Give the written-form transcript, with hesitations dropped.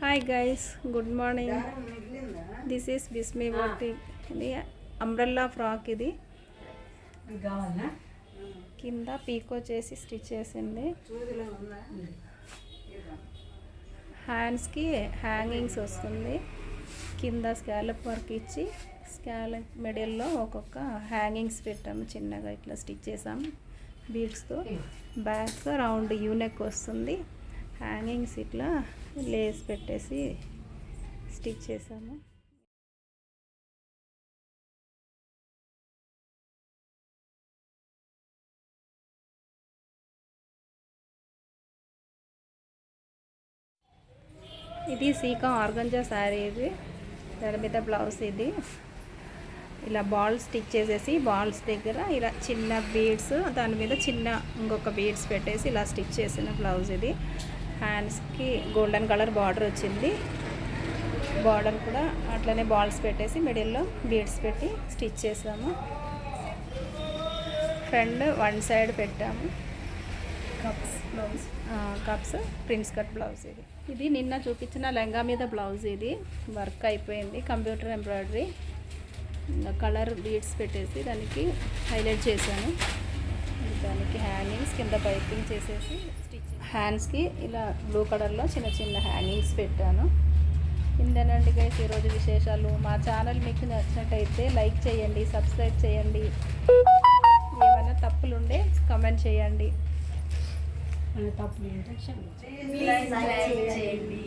Hi guys, good morning. This is Bismi Varthi. ఇది umbrella frock. ఇది కింద పీకో చేసి స్టిచ్ చేసింది. హ్యాండ్స్కి హ్యాంగింగ్స్ వస్తుంది. కింద స్కాలప్ వర్క్ ఇచ్చి స్కాలప్ మిడిల్లో ఒక్కొక్క హ్యాంగింగ్స్ పెట్టాము. చిన్నగా ఇట్లా స్టిచ్ చేసాము బీడ్స్తో. బ్యాక్ రౌండ్ యూనెక్ వస్తుంది. హ్యాంగింగ్స్ ఇట్లా లేస్ పెట్టేసి స్టిచ్ చేసాము. ఇది సీకా ఆర్గంజా శారీ. ఇది దాని మీద బ్లౌజ్. ఇది ఇలా బాల్స్ స్టిచ్ చేసేసి బాల్స్ దగ్గర ఇలా చిన్న బీడ్స్, దాని మీద చిన్న ఇంకొక బీడ్స్ పెట్టేసి ఇలా స్టిచ్ చేసిన బ్లౌజ్. ఇది హ్యాండ్స్కి గోల్డెన్ కలర్ బార్డర్ వచ్చింది. బార్డర్ కూడా అట్లనే బాల్స్ పెట్టేసి మిడిల్లో బీడ్స్ పెట్టి స్టిచ్ చేసాము. ఫ్రంట్ వన్ సైడ్ పెట్టాము. Cups blouse, cups prince cut blouse. ఇది నిన్న చూపించిన లెహంగా మీద బ్లౌజ్. ఇది వర్క్ అయిపోయింది, కంప్యూటర్ ఎంబ్రాయిడరీ. కలర్ బీడ్స్ పెట్టేసి దానికి హైలైట్ చేశాను. దానికి హ్యాంగింగ్స్ కింద పైపింగ్ చేసేసి స్టిచ్. హ్యాండ్స్కి ఇలా బ్లూ కలర్లో చిన్న చిన్న హ్యాంగింగ్స్ పెట్టాను. ఇంతేనండి గైస్ ఈరోజు విశేషాలు. మా ఛానల్ మీకు నచ్చినట్టయితే లైక్ చేయండి, సబ్స్క్రైబ్ చేయండి. ఏమైనా తప్పులుండే కామెంట్ చేయండి. తప్పులు ఉంటే చేయండి.